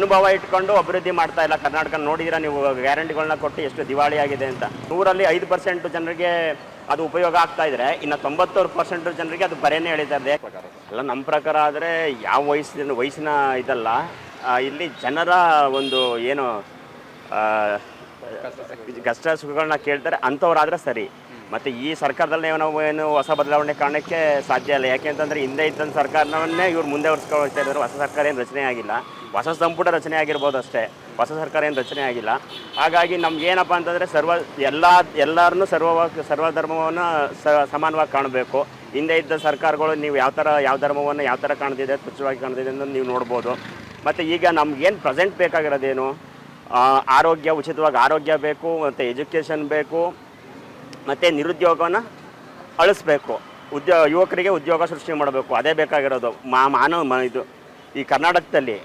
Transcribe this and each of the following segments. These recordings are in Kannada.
ಅನುಭವ ಇಟ್ಕೊಂಡು ಅಭಿವೃದ್ಧಿ ಮಾಡ್ತಾ ಇಲ್ಲ. ಕರ್ನಾಟಕ ನೋಡಿದಿರ ನೀವು, ಗ್ಯಾರಂಟಿಗಳನ್ನ ಕೊಟ್ಟು ಎಷ್ಟು ದಿವಾಳಿ ಆಗಿದೆ ಅಂತ. 100ರಲ್ಲಿ 5% ಜನರಿಗೆ ಅದು ಉಪಯೋಗ ಆಗ್ತಾ ಇದ್ರೆ, ಇನ್ನು 96% ಜನರಿಗೆ ಅದು ಬರೇನೇ ಎಳಿತಾ ಇದೆ. ಅಲ್ಲ, ನಮ್ಮ ಪ್ರಕಾರ ಆದರೆ ಯಾವ ವಯಸ್ಸಿನ ಇದಲ್ಲ, ಇಲ್ಲಿ ಜನರ ಒಂದು ಏನು ಕಷ್ಟ ಸುಖಗಳನ್ನ ಕೇಳ್ತಾರೆ ಅಂಥವ್ರಾದರೆ ಸರಿ. ಮತ್ತು ಈ ಸರ್ಕಾರದಲ್ಲಿ ನಾವು ಏನು ಹೊಸ ಬದಲಾವಣೆ ಕಾರಣಕ್ಕೆ ಸಾಧ್ಯ ಇಲ್ಲ. ಯಾಕೆಂತಂದರೆ ಹಿಂದೆ ಇದ್ದಂಥ ಸರ್ಕಾರವನ್ನೇ ಇವ್ರು ಮುಂದೆ ಹೊರಿಸ್ಕೊಳ್ತಾ ಇದ್ದಾರೆ. ಹೊಸ ಸರ್ಕಾರ ಏನು ರಚನೆ ಆಗಿಲ್ಲ, ಹೊಸ ಸಂಪುಟ ರಚನೆ ಆಗಿರ್ಬೋದು ಅಷ್ಟೇ, ಹೊಸ ಸರ್ಕಾರ ಏನು ರಚನೆ ಆಗಿಲ್ಲ. ಹಾಗಾಗಿ ನಮ್ಗೆ ಏನಪ್ಪ ಅಂತಂದರೆ ಎಲ್ಲರನ್ನೂ ಸರ್ವಧರ್ಮವನ್ನು ಸಮಾನವಾಗಿ ಕಾಣಬೇಕು. ಹಿಂದೆ ಇದ್ದ ಸರ್ಕಾರಗಳು ನೀವು ಯಾವ ಧರ್ಮವನ್ನು ಯಾವ ಥರ ಕಾಣ್ತಿದೆ, ತುಚ್ಛವಾಗಿ ಕಾಣ್ತಿದೆ ಅಂತ ನೀವು ನೋಡ್ಬೋದು. ಮತ್ತು ಈಗ ನಮ್ಗೇನು ಪ್ರೆಸೆಂಟ್ ಬೇಕಾಗಿರೋದೇನು, ಆರೋಗ್ಯ, ಉಚಿತವಾಗಿ ಆರೋಗ್ಯ ಬೇಕು, ಮತ್ತು ಎಜುಕೇಷನ್ ಬೇಕು, ಮತ್ತು ನಿರುದ್ಯೋಗವನ್ನು ಅಳಿಸ್ಬೇಕು, ಯುವಕರಿಗೆ ಉದ್ಯೋಗ ಸೃಷ್ಟಿ ಮಾಡಬೇಕು. ಅದೇ ಬೇಕಾಗಿರೋದು. ಇದು ಈ ಕರ್ನಾಟಕದಲ್ಲಿ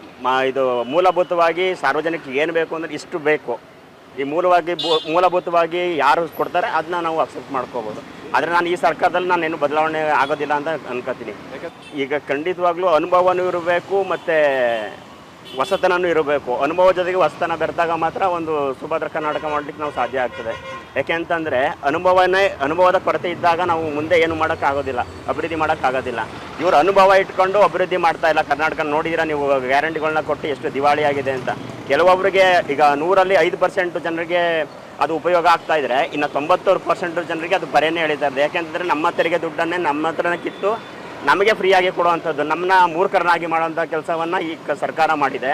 ಇದು ಮೂಲಭೂತವಾಗಿ ಸಾರ್ವಜನಿಕರಿಗೆ ಏನು ಬೇಕು ಅಂದರೆ ಇಷ್ಟು ಬೇಕು. ಈ ಮೂಲಭೂತವಾಗಿ ಯಾರು ಕೊಡ್ತಾರೆ ಅದನ್ನ ನಾವು ಅಕ್ಸೆಪ್ಟ್ ಮಾಡ್ಕೋಬೋದು. ಆದರೆ ನಾನು ಈ ಸರ್ಕಾರದಲ್ಲಿ ಏನು ಬದಲಾವಣೆ ಆಗೋದಿಲ್ಲ ಅಂತ ಅನ್ಕೋತೀನಿ. ಈಗ ಖಂಡಿತವಾಗ್ಲೂ ಅನುಭವನೂ ಇರಬೇಕು, ಮತ್ತು ಹೊಸತನೂ ಇರಬೇಕು. ಅನುಭವ ಜೊತೆಗೆ ಹೊಸತನ ಬೆರೆತಾಗ ಮಾತ್ರ ಒಂದು ಸುಭದ್ರ ಕರ್ನಾಟಕ ಮಾಡಲಿಕ್ಕೆ ನಾವು ಸಾಧ್ಯ ಆಗ್ತದೆ. ಯಾಕೆ ಅಂತಂದರೆ ಅನುಭವದ ಕೊರತೆ ಇದ್ದಾಗ ನಾವು ಮುಂದೆ ಏನು ಮಾಡೋಕ್ಕಾಗೋದಿಲ್ಲ, ಅಭಿವೃದ್ಧಿ ಮಾಡೋಕ್ಕಾಗೋದಿಲ್ಲ. ಇವರು ಅನುಭವ ಇಟ್ಕೊಂಡು ಅಭಿವೃದ್ಧಿ ಮಾಡ್ತಾ ಇಲ್ಲ. ಕರ್ನಾಟಕ ನೋಡಿದಿರ ನೀವು, ಗ್ಯಾರಂಟಿಗಳನ್ನ ಕೊಟ್ಟು ಎಷ್ಟು ದಿವಾಳಿ ಆಗಿದೆ ಅಂತ. ಕೆಲವೊಬ್ಬರಿಗೆ ಈಗ 100ರಲ್ಲಿ 5% ಜನರಿಗೆ ಅದು ಉಪಯೋಗ ಆಗ್ತಾ ಇದ್ರೆ, ಇನ್ನು 96% ಜನರಿಗೆ ಅದು ಬರೇನೇ ಎಳಿತಾ ಇದೆ. ಯಾಕೆಂತಂದರೆ ನಮ್ಮ ತೆರಿಗೆ ದುಡ್ಡನ್ನೇ ನಮ್ಮ ಹತ್ರನೇ ಕಿತ್ತು ನಮಗೆ ಫ್ರೀಯಾಗಿ ಕೊಡುವಂಥದ್ದು, ನಮ್ಮನ್ನ ಮೂರ್ಖರನ್ನಾಗಿ ಮಾಡುವಂಥ ಕೆಲಸವನ್ನು ಈ ಸರ್ಕಾರ ಮಾಡಿದೆ.